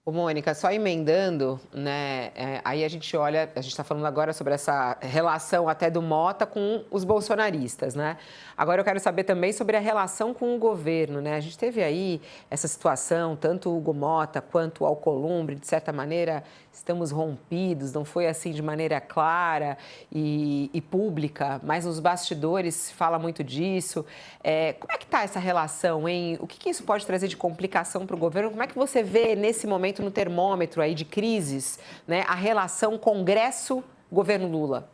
Ô, Mônica, só emendando, né? Aí a gente olha, a gente está falando agora sobre essa relação até do Mota com os bolsonaristas, né? Agora eu quero saber também sobre a relação com o governo, né? A gente teve aí essa situação, tanto o Hugo Mota quanto o Alcolumbre, de certa maneira, estamos rompidos, não foi assim de maneira clara e pública, mas nos bastidores se fala muito disso. Como é que está essa relação, hein? O que que isso pode trazer de complicação para o governo? Como é que você vê nesse momento no termômetro aí de crises, né, a relação Congresso-governo Lula?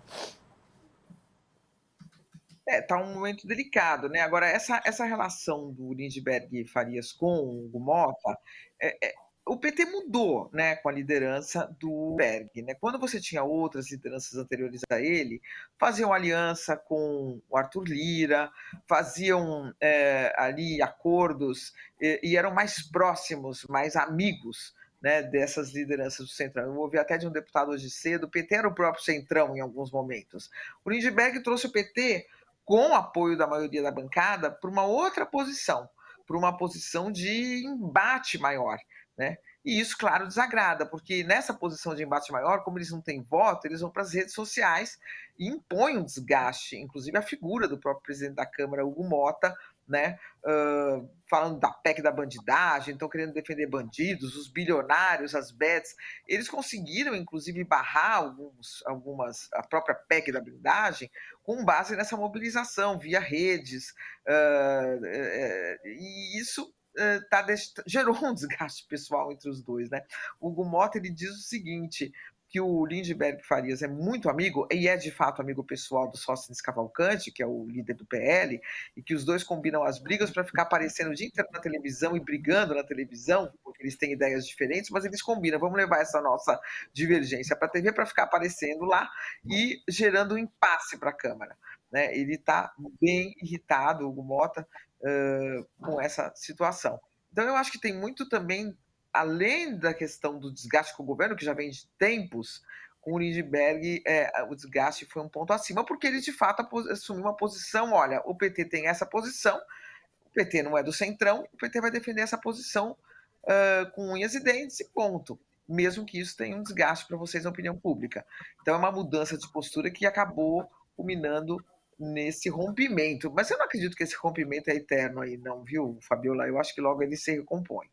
Tá um momento delicado, né. Agora essa relação do Lindbergh Farias com o Hugo Mota, o PT mudou, né, com a liderança do Berg, né. Quando você tinha outras lideranças anteriores a ele, faziam aliança com o Arthur Lira, faziam, ali acordos, e eram mais próximos, mais amigos, né, dessas lideranças do Centrão. Eu ouvi até de um deputado hoje cedo, o PT era o próprio Centrão em alguns momentos. O Lindbergh trouxe o PT com apoio da maioria da bancada, para uma outra posição, para uma posição de embate maior, né? E isso, claro, desagrada, porque nessa posição de embate maior, como eles não têm voto, eles vão para as redes sociais e impõem um desgaste, inclusive a figura do próprio presidente da Câmara, Hugo Mota, né? Falando da PEC da bandidagem, estão querendo defender bandidos, os bilionários, as bets. Eles conseguiram, inclusive, barrar a própria PEC da blindagem, com base nessa mobilização via redes, e isso gerou um desgaste pessoal entre os dois, né? O Hugo Mota ele diz o seguinte, que o Lindbergh Farias é muito amigo, e é de fato amigo pessoal do Sócrates Cavalcante, que é o líder do PL, e que os dois combinam as brigas para ficar aparecendo o dia inteiro na televisão e brigando na televisão, porque eles têm ideias diferentes, mas eles combinam, vamos levar essa nossa divergência para a TV para ficar aparecendo lá e gerando um impasse para a Câmara. Né? Ele está bem irritado, o Hugo Mota, com essa situação. Então, eu acho que tem muito também, além da questão do desgaste com o governo, que já vem de tempos, com o Lindbergh, o desgaste foi um ponto acima, porque ele de fato assumiu uma posição: olha, o PT tem essa posição, o PT não é do centrão, o PT vai defender essa posição com unhas e dentes e ponto. Mesmo que isso tenha um desgaste para vocês na opinião pública. Então é uma mudança de postura que acabou culminando nesse rompimento. Mas eu não acredito que esse rompimento é eterno aí, não, viu, Fabiola? Eu acho que logo ele se recompõe.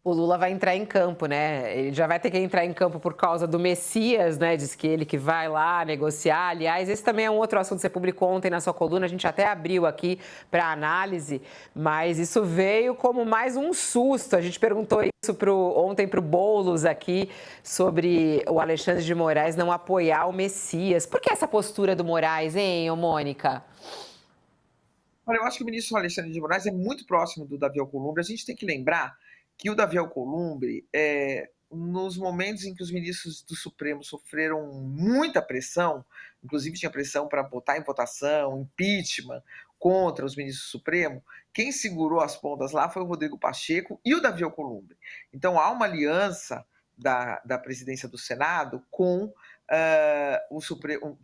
O Lula vai entrar em campo, né? Ele já vai ter que entrar em campo por causa do Messias, né? Diz que ele que vai lá negociar. Aliás, esse também é um outro assunto que você publicou ontem na sua coluna. A gente até abriu aqui para análise, mas isso veio como mais um susto. A gente perguntou isso ontem para o Boulos aqui sobre o Alexandre de Moraes não apoiar o Messias. Por que essa postura do Moraes, hein, ô Mônica? Olha, eu acho que o ministro Alexandre de Moraes é muito próximo do Davi Alcolumbre. A gente tem que lembrar que o Davi Alcolumbre, nos momentos em que os ministros do Supremo sofreram muita pressão, inclusive tinha pressão para botar em votação, impeachment contra os ministros do Supremo, quem segurou as pontas lá foi o Rodrigo Pacheco e o Davi Alcolumbre. Então há uma aliança da presidência do Senado com o Supremo,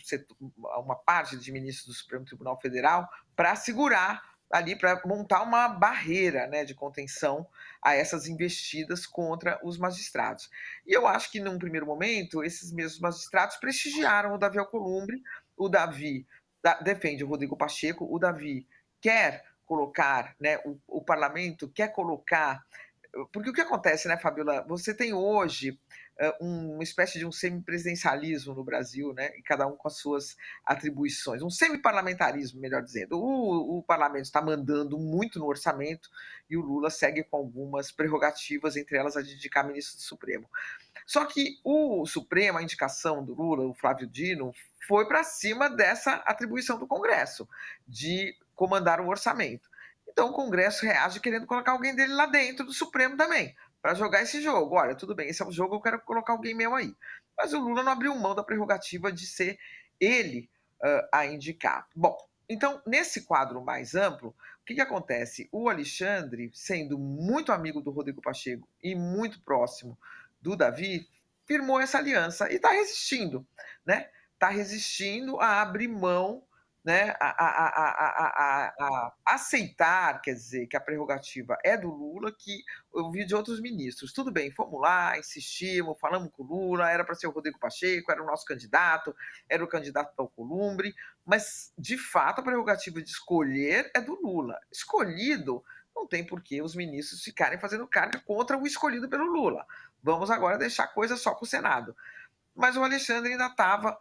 uma parte de ministros do Supremo Tribunal Federal para segurar ali, para montar uma barreira, né, de contenção a essas investidas contra os magistrados. E eu acho que, num primeiro momento, esses mesmos magistrados prestigiaram o Davi Alcolumbre. O Davi defende o Rodrigo Pacheco, o Davi quer colocar, né, o parlamento quer colocar. Porque o que acontece, né, Fabiola? Você tem hoje uma espécie de um semipresidencialismo no Brasil, né? E cada um com as suas atribuições. Um semiparlamentarismo, melhor dizendo. O parlamento está mandando muito no orçamento e o Lula segue com algumas prerrogativas, entre elas a de indicar ministro do Supremo. Só que o Supremo, a indicação do Lula, o Flávio Dino, foi para cima dessa atribuição do Congresso, de comandar o orçamento. Então o Congresso reage querendo colocar alguém dele lá dentro do Supremo também, para jogar esse jogo. Olha, tudo bem, esse é o jogo, eu quero colocar alguém meu aí. Mas o Lula não abriu mão da prerrogativa de ser ele a indicar. Bom, então, nesse quadro mais amplo, o que acontece? O Alexandre, sendo muito amigo do Rodrigo Pacheco e muito próximo do Davi, firmou essa aliança e está resistindo, né? Está resistindo a abrir mão né, a aceitar, quer dizer, que a prerrogativa é do Lula, que eu vi de outros ministros. Tudo bem, fomos lá, insistimos, falamos com o Lula, era para ser o Rodrigo Pacheco, era o nosso candidato, era o candidato do Alcolumbre, mas, de fato, a prerrogativa de escolher é do Lula. Escolhido, não tem por que os ministros ficarem fazendo carga contra o escolhido pelo Lula. Vamos agora deixar a coisa só com o Senado. Mas o Alexandre ainda estava,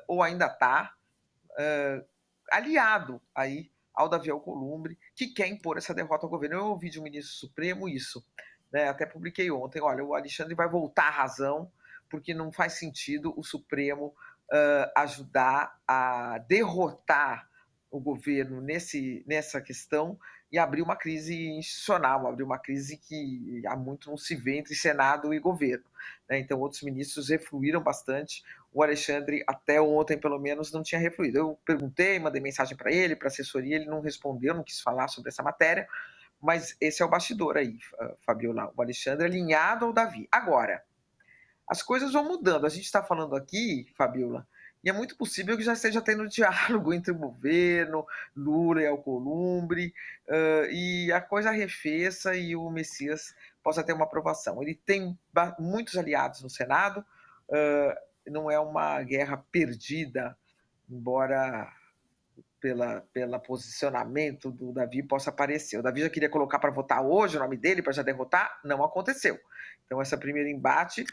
ou ainda está, aliado aí ao Davi Alcolumbre, que quer impor essa derrota ao governo. Eu ouvi de um ministro supremo isso, né? Até publiquei ontem, olha, o Alexandre vai voltar à razão, porque não faz sentido o Supremo ajudar a derrotar o governo nessa questão e abrir uma crise institucional, abrir uma crise que há muito não se vê entre Senado e governo, né? Então, outros ministros refluíram bastante. O Alexandre, até ontem, pelo menos, não tinha refluído. Eu perguntei, mandei mensagem para ele, para a assessoria, ele não respondeu, não quis falar sobre essa matéria, mas esse é o bastidor aí, Fabiola. O Alexandre é alinhado ao Davi. Agora, as coisas vão mudando. A gente está falando aqui, Fabiola, e é muito possível que já esteja tendo diálogo entre o governo, Lula e Alcolumbre, e a coisa arrefeça e o Messias possa ter uma aprovação. Ele tem muitos aliados no Senado, não é uma guerra perdida, embora pelo posicionamento do Davi possa aparecer. O Davi já queria colocar para votar hoje o nome dele, para já derrotar, não aconteceu. Então, esse primeiro embate,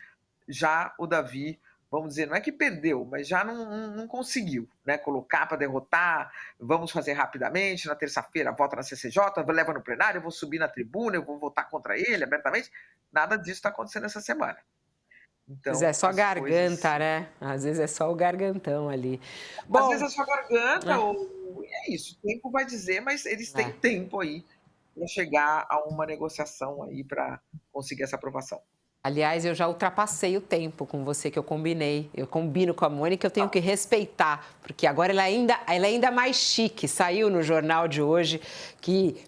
já o Davi, vamos dizer, não é que perdeu, mas já não conseguiu, né, colocar para derrotar, vamos fazer rapidamente, na terça-feira vota na CCJ, leva no plenário, eu vou subir na tribuna, eu vou votar contra ele abertamente. Nada disso está acontecendo essa semana. Pois é, Então, só as garganta, coisas... né? Às vezes é só o gargantão ali. Às vezes Bom, é só garganta, é, ou é isso, o tempo vai dizer, mas eles têm é. tempo aí para chegar a uma negociação aí para conseguir essa aprovação. Aliás, eu já ultrapassei o tempo com você que eu combinei. Eu combino com a Mônica, eu tenho que respeitar, porque agora ela é ainda mais chique. Saiu no jornal de hoje que,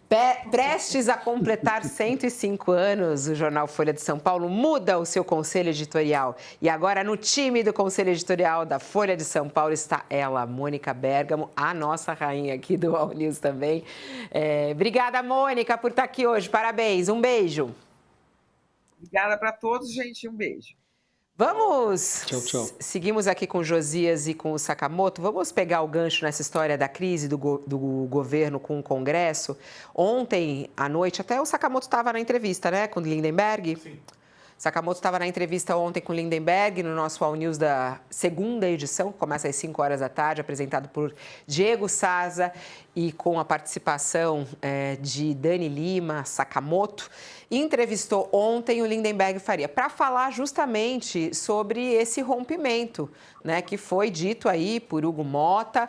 prestes a completar 105 anos, o jornal Folha de São Paulo muda o seu conselho editorial. E agora, no time do conselho editorial da Folha de São Paulo, está ela, Mônica Bergamo, a nossa rainha aqui do All News também. Obrigada, Mônica, por estar aqui hoje. Parabéns, um beijo. Obrigada para todos, gente. Um beijo. Vamos, Tchau, tchau. Seguimos aqui com o Josias e com o Sakamoto. Vamos pegar o gancho nessa história da crise do governo com o Congresso. Ontem à noite, até o Sakamoto estava na entrevista, né, com o Lindenberg. Sim. Sakamoto estava na entrevista ontem com o Lindenberg, no nosso All News da segunda edição, que começa às 5 horas da tarde, apresentado por Diego Saza e com a participação de Dani Lima, Sakamoto. E entrevistou ontem o Lindenberg Faria para falar justamente sobre esse rompimento, né, que foi dito aí por Hugo Mota,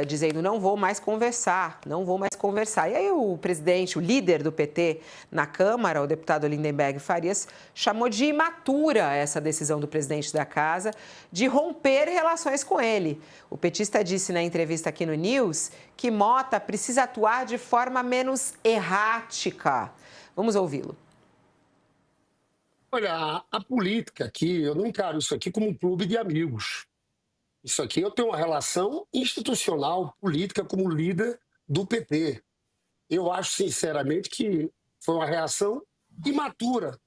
dizendo não vou mais conversar. E aí o presidente, o líder do PT na Câmara, o deputado Lindenberg Farias, chamou de imatura essa decisão do presidente da Casa de romper relações com ele. O petista disse na entrevista aqui no News que Mota precisa atuar de forma menos errática. Vamos ouvi-lo. Olha, a política aqui, eu não encaro isso aqui como um clube de amigos. Isso aqui eu tenho uma relação institucional, política, como líder do PT. Eu acho, sinceramente, que foi uma reação imatura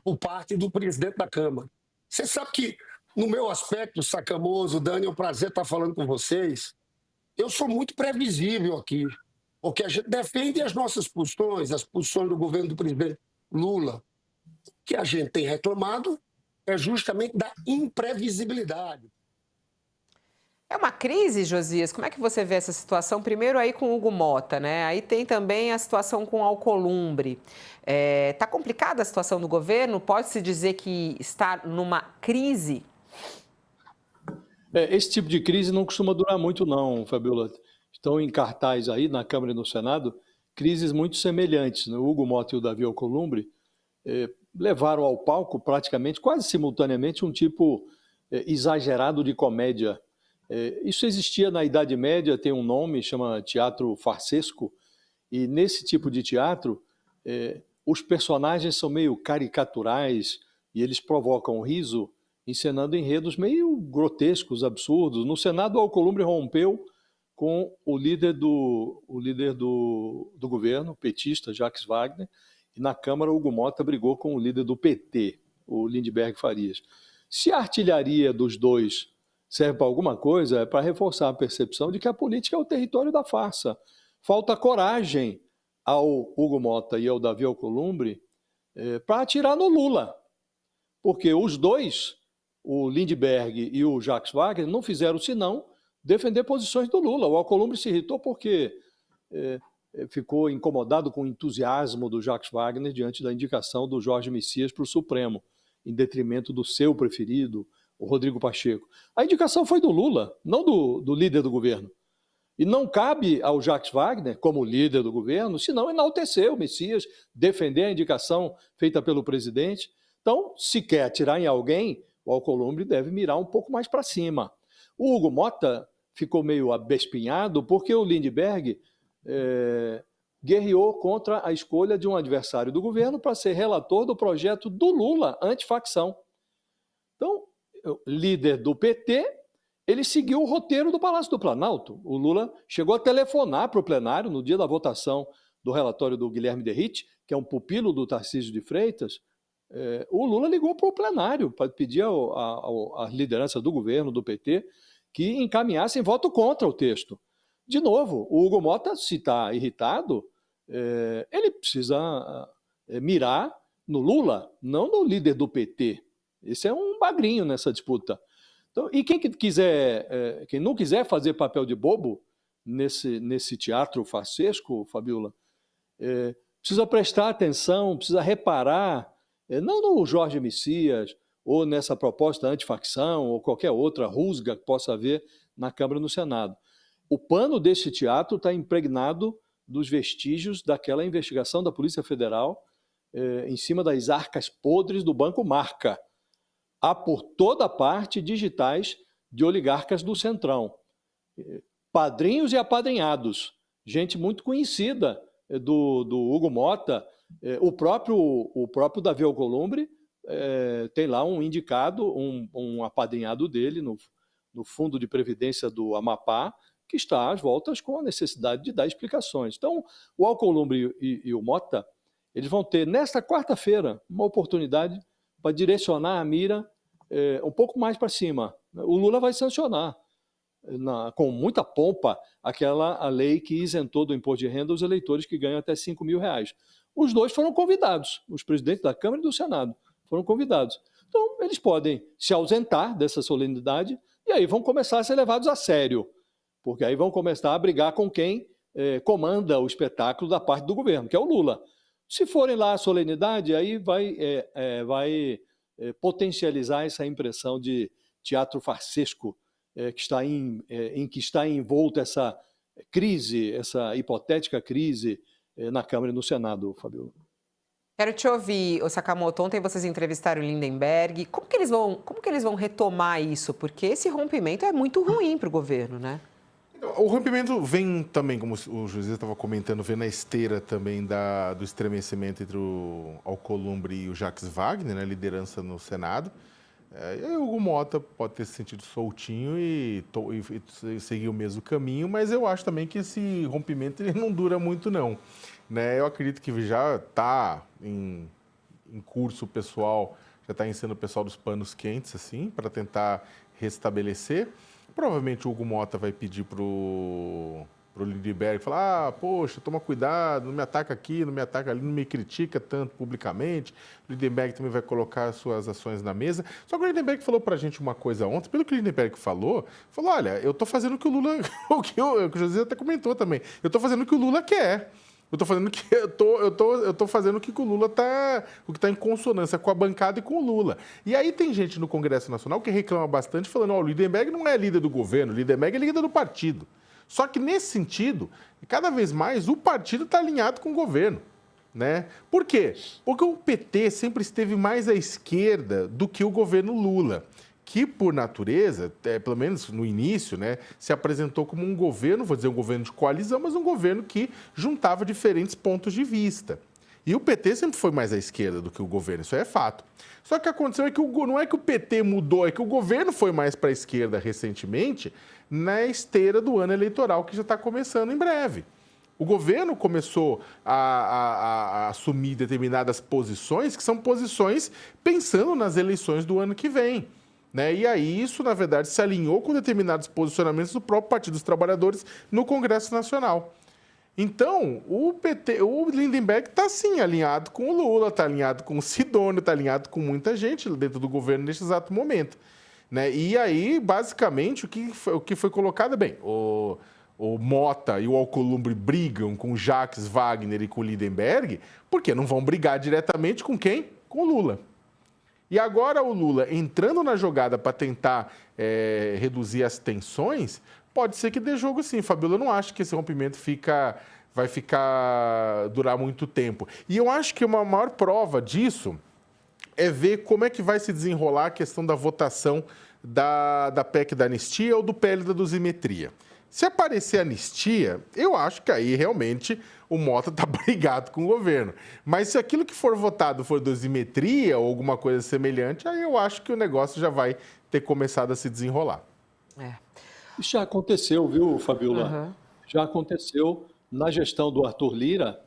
por parte do presidente da Câmara. Você sabe que, no meu aspecto, Sakamoto, Dani, é um prazer estar falando com vocês. Eu sou muito previsível aqui, porque a gente defende as nossas posições, as posições do governo do presidente Lula. O que a gente tem reclamado é justamente da imprevisibilidade. É uma crise, Josias? Como é que você vê essa situação? Primeiro aí com o Hugo Mota, né? Aí tem também a situação com o Alcolumbre. Está complicada a situação do governo? Pode-se dizer que está numa crise? Esse tipo de crise não costuma durar muito não, Fabiola. Estão em cartaz aí na Câmara e no Senado crises muito semelhantes, né? O Hugo Mota e o Davi Alcolumbre levaram ao palco praticamente, quase simultaneamente, um tipo exagerado de comédia. Isso existia na Idade Média, tem um nome, chama teatro farsesco, e nesse tipo de teatro, os personagens são meio caricaturais e eles provocam riso, encenando enredos meio grotescos, absurdos. No Senado, o Alcolumbre rompeu com o líder do governo, petista, Jacques Wagner, e na Câmara Hugo Mota brigou com o líder do PT, o Lindbergh Farias. Se a artilharia dos dois serve para alguma coisa, é para reforçar a percepção de que a política é o território da farsa. Falta coragem ao Hugo Mota e ao Davi Alcolumbre para atirar no Lula, porque os dois, o Lindbergh e o Jacques Wagner, não fizeram senão defender posições do Lula. O Alcolumbre se irritou porque ficou incomodado com o entusiasmo do Jacques Wagner diante da indicação do Jorge Messias para o Supremo, em detrimento do seu preferido, o Rodrigo Pacheco. A indicação foi do Lula, não do líder do governo. E não cabe ao Jacques Wagner, como líder do governo, senão enaltecer o Messias, defender a indicação feita pelo presidente. Então, se quer atirar em alguém, o Alcolumbre deve mirar um pouco mais para cima. O Hugo Mota ficou meio abespinhado porque o Lindbergh guerreou contra a escolha de um adversário do governo para ser relator do projeto do Lula, antifacção. Então, o líder do PT, ele seguiu o roteiro do Palácio do Planalto. O Lula chegou a telefonar para o plenário no dia da votação do relatório do Guilherme Derrite, que é um pupilo do Tarcísio de Freitas. O Lula ligou para o plenário para pedir à liderança do governo, do PT, que encaminhassem voto contra o texto. De novo, o Hugo Mota, se está irritado, ele precisa mirar no Lula, não no líder do PT. Esse é um bagrinho nessa disputa. Então, e quem não quiser fazer papel de bobo nesse teatro farsesco, Fabiola, precisa prestar atenção, precisa reparar, não no Jorge Messias, ou nessa proposta antifacção, ou qualquer outra rusga que possa haver na Câmara e no Senado. O pano desse teatro está impregnado dos vestígios daquela investigação da Polícia Federal em cima das arcas podres do Banco Marca. Há por toda parte digitais de oligarcas do Centrão. Padrinhos e apadrinhados, gente muito conhecida do Hugo Mota, o próprio Davi Alcolumbre tem lá um indicado, um apadrinhado dele no Fundo de Previdência do Amapá, que está às voltas com a necessidade de dar explicações. Então, o Alcolumbre e o Mota, eles vão ter, nesta quarta-feira, uma oportunidade para direcionar a mira um pouco mais para cima. O Lula vai sancionar, com muita pompa, a lei que isentou do imposto de renda os eleitores que ganham até R$5 mil. Os dois foram convidados, os presidentes da Câmara e do Senado foram convidados. Então, eles podem se ausentar dessa solenidade e aí vão começar a ser levados a sério, porque aí vão começar a brigar com quem comanda o espetáculo da parte do governo, que é o Lula. Se forem lá à solenidade, aí vai potencializar essa impressão de teatro farsesco em que está envolta essa crise, essa hipotética crise na Câmara e no Senado, Fabiola. Quero te ouvir, Sakamoto. Ontem vocês entrevistaram o Lindbergh. Como que eles vão retomar isso? Porque esse rompimento é muito ruim para o governo, né? O rompimento vem também, como o José estava comentando, vem na esteira também do estremecimento entre o Alcolumbre e o Jacques Wagner, né, liderança no Senado. E o Hugo Mota pode ter se sentido soltinho e seguir o mesmo caminho, mas eu acho também que esse rompimento ele não dura muito, não. Né? Eu acredito que já está em curso o pessoal, já está ensinando o pessoal dos panos quentes, assim, para tentar restabelecer. Provavelmente o Hugo Mota vai pedir pro Lindbergh, falar, poxa, toma cuidado, não me ataca aqui, não me ataca ali, não me critica tanto publicamente. O Lindbergh também vai colocar suas ações na mesa. Só que o Lindbergh falou pra gente uma coisa ontem, pelo que o Lindbergh falou, olha, eu tô fazendo o que o Lula, o que o José até comentou também, eu tô fazendo o que o Lula quer. Eu tô fazendo o que o Lula o que está em consonância com a bancada e com o Lula. E aí tem gente no Congresso Nacional que reclama bastante, falando, o Lindbergh não é líder do governo, o Lindbergh é líder do partido. Só que nesse sentido, cada vez mais o partido está alinhado com o governo. Né? Por quê? Porque o PT sempre esteve mais à esquerda do que o governo Lula, que, por natureza, pelo menos no início, né, se apresentou como um governo, vou dizer um governo de coalizão, mas um governo que juntava diferentes pontos de vista. E o PT sempre foi mais à esquerda do que o governo, isso é fato. Só que aconteceu que não é que o PT mudou, é que o governo foi mais para a esquerda recentemente, na esteira do ano eleitoral que já está começando em breve. O governo começou a assumir determinadas posições, que são posições pensando nas eleições do ano que vem. Né? E aí isso, na verdade, se alinhou com determinados posicionamentos do próprio Partido dos Trabalhadores no Congresso Nacional. Então, o Lindenberg está, sim, alinhado com o Lula, está alinhado com o Sidônio, está alinhado com muita gente dentro do governo neste exato momento. Né? E aí, basicamente, o que foi colocado, bem, o Mota e o Alcolumbre brigam com o Jacques Wagner e com o Lindenberg, porque não vão brigar diretamente com quem? Com o Lula. E agora o Lula entrando na jogada para tentar reduzir as tensões, pode ser que dê jogo sim, Fabiola. Eu não acho que esse rompimento vai durar muito tempo. E eu acho que uma maior prova disso é ver como é que vai se desenrolar a questão da votação da PEC da anistia ou do PL da dosimetria. Se aparecer anistia, eu acho que aí realmente o Mota está brigado com o governo. Mas se aquilo que for votado for dosimetria ou alguma coisa semelhante, aí eu acho que o negócio já vai ter começado a se desenrolar. Isso já aconteceu, viu, Fabiola? Uhum. Já aconteceu na gestão do Arthur Lira,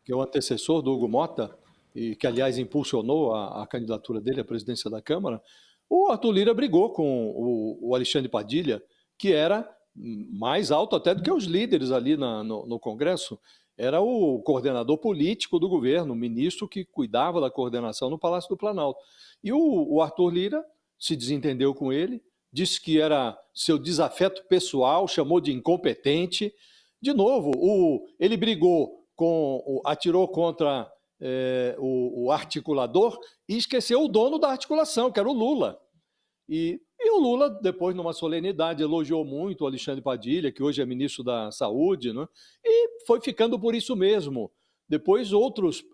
que é o antecessor do Hugo Mota, e que, aliás, impulsionou a candidatura dele à presidência da Câmara. O Arthur Lira brigou com o Alexandre Padilha, que era mais alto até do que os líderes ali no Congresso. Era o coordenador político do governo, o ministro que cuidava da coordenação no Palácio do Planalto. E o Arthur Lira se desentendeu com ele, disse que era seu desafeto pessoal, chamou de incompetente. De novo, ele brigou, atirou contra o articulador e esqueceu o dono da articulação, que era o Lula. E o Lula, depois, numa solenidade, elogiou muito o Alexandre Padilha, que hoje é ministro da Saúde, né? E foi ficando por isso mesmo. Depois, outros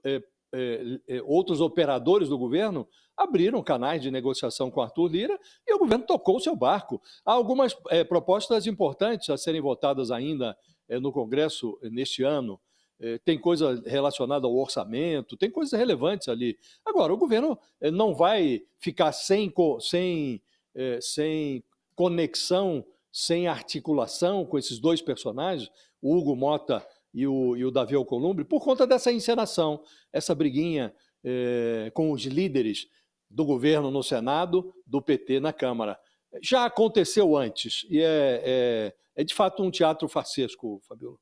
operadores do governo abriram canais de negociação com Arthur Lira e o governo tocou o seu barco. Há algumas propostas importantes a serem votadas ainda no Congresso neste ano. Tem coisa relacionada ao orçamento, tem coisas relevantes ali. Agora, o governo não vai ficar sem conexão, sem articulação com esses dois personagens, o Hugo Mota e o Davi Alcolumbre, por conta dessa encenação, essa briguinha com os líderes do governo no Senado, do PT na Câmara. Já aconteceu antes e é de fato um teatro farsesco, Fabiola.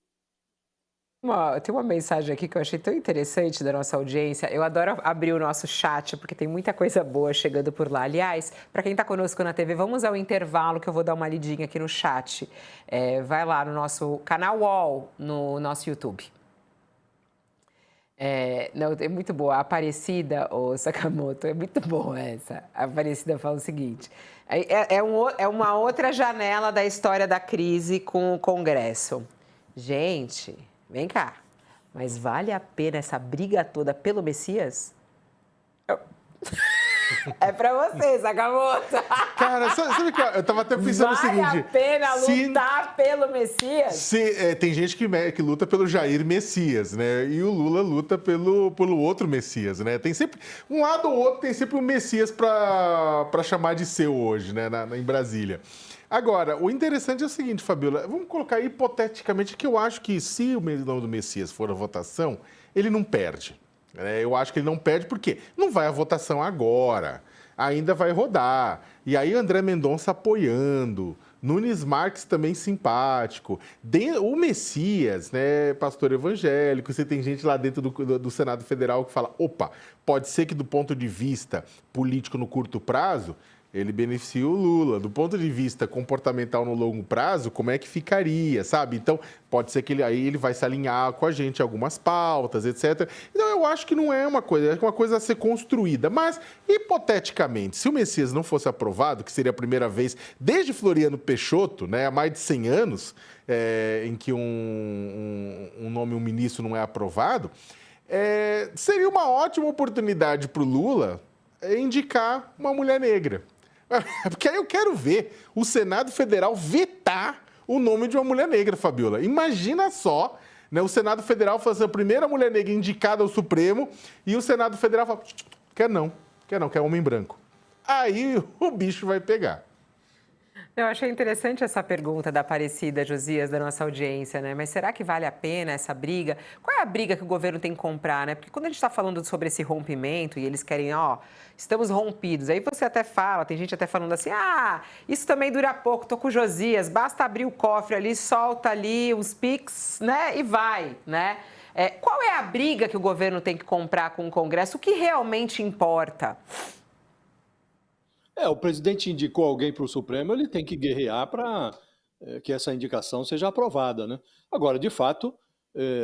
Tem uma mensagem aqui que eu achei tão interessante da nossa audiência. Eu adoro abrir o nosso chat, porque tem muita coisa boa chegando por lá. Aliás, para quem está conosco na TV, vamos ao intervalo que eu vou dar uma lidinha aqui no chat. Vai lá no nosso canal UOL, no nosso YouTube. Não, é muito boa. A Aparecida, Sakamoto, é muito boa essa. A Aparecida fala o seguinte: é uma outra janela da história da crise com o Congresso. Gente, vem cá, mas vale a pena essa briga toda pelo Messias? É pra você, Sakamoto. Cara, sabe que eu tava até pensando o seguinte... Vale a pena lutar pelo Messias? Tem gente que luta pelo Jair Messias, né? E o Lula luta pelo outro Messias, né? Tem sempre... Um lado ou outro tem sempre um Messias pra chamar de seu hoje, né? Em Brasília. Agora, o interessante é o seguinte, Fabiola, vamos colocar hipoteticamente que eu acho que se o nome do Messias for a votação, ele não perde. Eu acho que ele não perde porque não vai a votação agora, ainda vai rodar. E aí André Mendonça apoiando, Nunes Marques também simpático. O Messias, né, pastor evangélico, você tem gente lá dentro do Senado Federal que fala, opa, pode ser que do ponto de vista político no curto prazo, ele beneficia o Lula. Do ponto de vista comportamental no longo prazo, como é que ficaria, sabe? Então, pode ser que ele vai se alinhar com a gente em algumas pautas, etc. Então, eu acho que não é uma coisa a ser construída. Mas, hipoteticamente, se o Messias não fosse aprovado, que seria a primeira vez desde Floriano Peixoto, né, há mais de 100 anos, em que um ministro não é aprovado, seria uma ótima oportunidade para o Lula indicar uma mulher negra. Porque aí eu quero ver o Senado Federal vetar o nome de uma mulher negra, Fabiola. Imagina só, Né? O Senado Federal foi a primeira mulher negra indicada ao Supremo e o Senado Federal fala, quer não, quer homem branco. Aí o bicho vai pegar. Eu achei interessante essa pergunta da Aparecida, Josias, da nossa audiência, né? Mas será que vale a pena essa briga? Qual é a briga que o governo tem que comprar, né? Porque quando a gente está falando sobre esse rompimento e eles querem, estamos rompidos, aí você até fala, tem gente até falando assim, isso também dura pouco, tô com o Josias, basta abrir o cofre ali, solta ali uns Pix, né? E vai, né? Qual é a briga que o governo tem que comprar com o Congresso? O que realmente importa? O presidente indicou alguém para o Supremo, ele tem que guerrear para que essa indicação seja aprovada, né? Agora, de fato,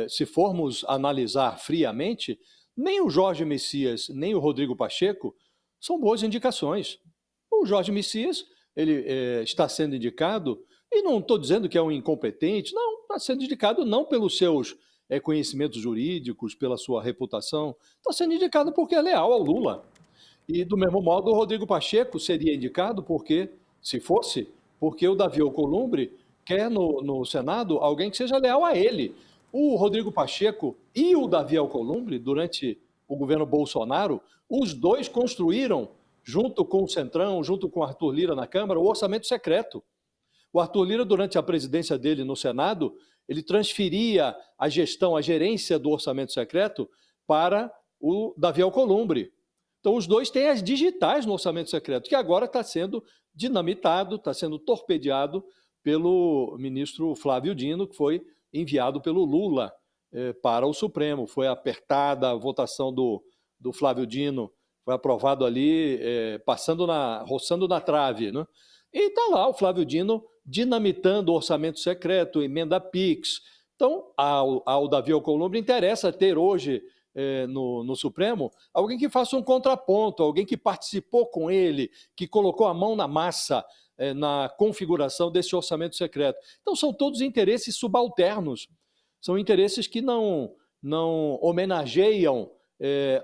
se formos analisar friamente, nem o Jorge Messias, nem o Rodrigo Pacheco são boas indicações. O Jorge Messias, ele está sendo indicado, e não estou dizendo que é um incompetente, não, está sendo indicado não pelos seus conhecimentos jurídicos, pela sua reputação, está sendo indicado porque é leal ao Lula. E, do mesmo modo, o Rodrigo Pacheco seria indicado porque, se fosse, porque o Davi Alcolumbre quer no Senado alguém que seja leal a ele. O Rodrigo Pacheco e o Davi Alcolumbre, durante o governo Bolsonaro, os dois construíram, junto com o Centrão, junto com o Arthur Lira na Câmara, o orçamento secreto. O Arthur Lira, durante a presidência dele no Senado, ele transferia a gestão, a gerência do orçamento secreto para o Davi Alcolumbre. Então, os dois têm as digitais no orçamento secreto, que agora está sendo dinamitado, está sendo torpedeado pelo ministro Flávio Dino, que foi enviado pelo Lula para o Supremo. Foi apertada a votação do Flávio Dino, foi aprovado ali, roçando na trave, né? E está lá o Flávio Dino dinamitando o orçamento secreto, emenda PIX. Então, ao Davi Alcolumbre interessa ter hoje no Supremo, alguém que faça um contraponto, alguém que participou com ele, que colocou a mão na massa na configuração desse orçamento secreto. Então, são todos interesses subalternos, são interesses que não homenageiam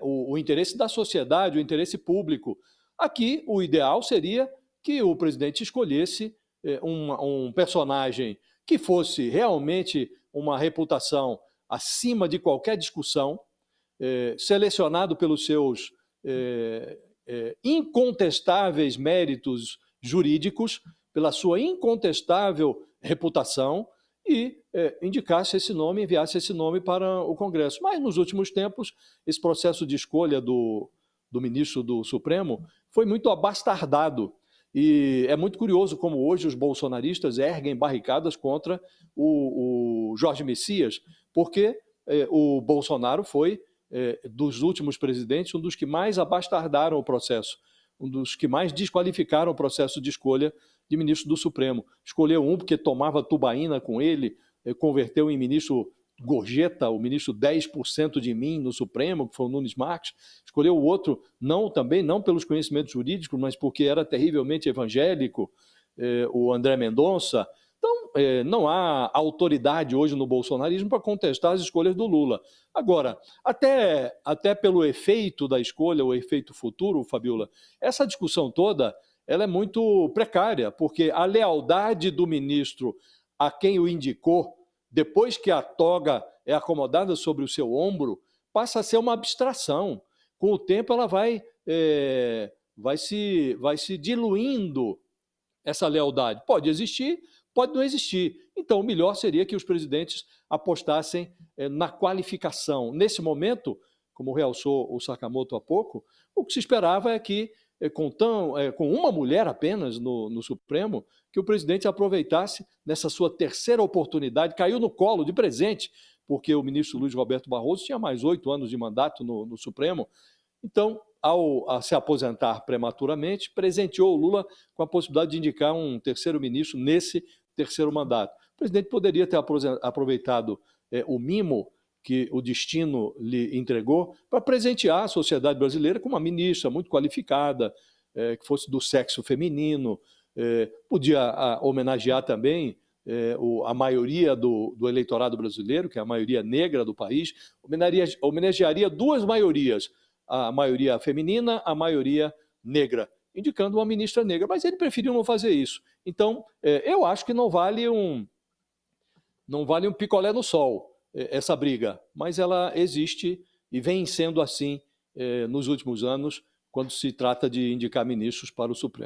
o interesse da sociedade, o interesse público. Aqui, o ideal seria que o presidente escolhesse um personagem que fosse realmente uma reputação acima de qualquer discussão, selecionado pelos seus incontestáveis méritos jurídicos, pela sua incontestável reputação, e indicasse esse nome, enviasse esse nome para o Congresso. Mas, nos últimos tempos, esse processo de escolha do ministro do Supremo foi muito abastardado. E é muito curioso como hoje os bolsonaristas erguem barricadas contra o Jorge Messias, porque o Bolsonaro foi, dos últimos presidentes, um dos que mais abastardaram o processo, um dos que mais desqualificaram o processo de escolha de ministro do Supremo. Escolheu um porque tomava tubaína com ele, converteu em ministro gorjeta, o ministro 10% de mim no Supremo, que foi o Nunes Marques. Escolheu o outro, também não pelos conhecimentos jurídicos, mas porque era terrivelmente evangélico, o André Mendonça. Então, não há autoridade hoje no bolsonarismo para contestar as escolhas do Lula. Agora, até pelo efeito da escolha, o efeito futuro, Fabiola, essa discussão toda ela é muito precária, porque a lealdade do ministro a quem o indicou, depois que a toga é acomodada sobre o seu ombro, passa a ser uma abstração. Com o tempo, ela vai se diluindo, essa lealdade. Pode existir, pode não existir. Então, o melhor seria que os presidentes apostassem na qualificação. Nesse momento, como realçou o Sakamoto há pouco, o que se esperava é que, com uma mulher apenas no Supremo, que o presidente aproveitasse nessa sua terceira oportunidade, caiu no colo de presente, porque o ministro Luiz Roberto Barroso tinha mais 8 anos de mandato no Supremo. Então, ao se aposentar prematuramente, presenteou o Lula com a possibilidade de indicar um terceiro ministro nesse terceiro mandato. O presidente poderia ter aproveitado o mimo que o destino lhe entregou para presentear a sociedade brasileira com uma ministra muito qualificada, que fosse do sexo feminino. Podia homenagear também a maioria do eleitorado brasileiro, que é a maioria negra do país, homenagearia duas maiorias, a maioria feminina, a maioria negra, indicando uma ministra negra, mas ele preferiu não fazer isso. Então, eu acho que não vale um picolé no sol. essa briga, mas ela existe e vem sendo assim nos últimos anos, quando se trata de indicar ministros para o Supremo.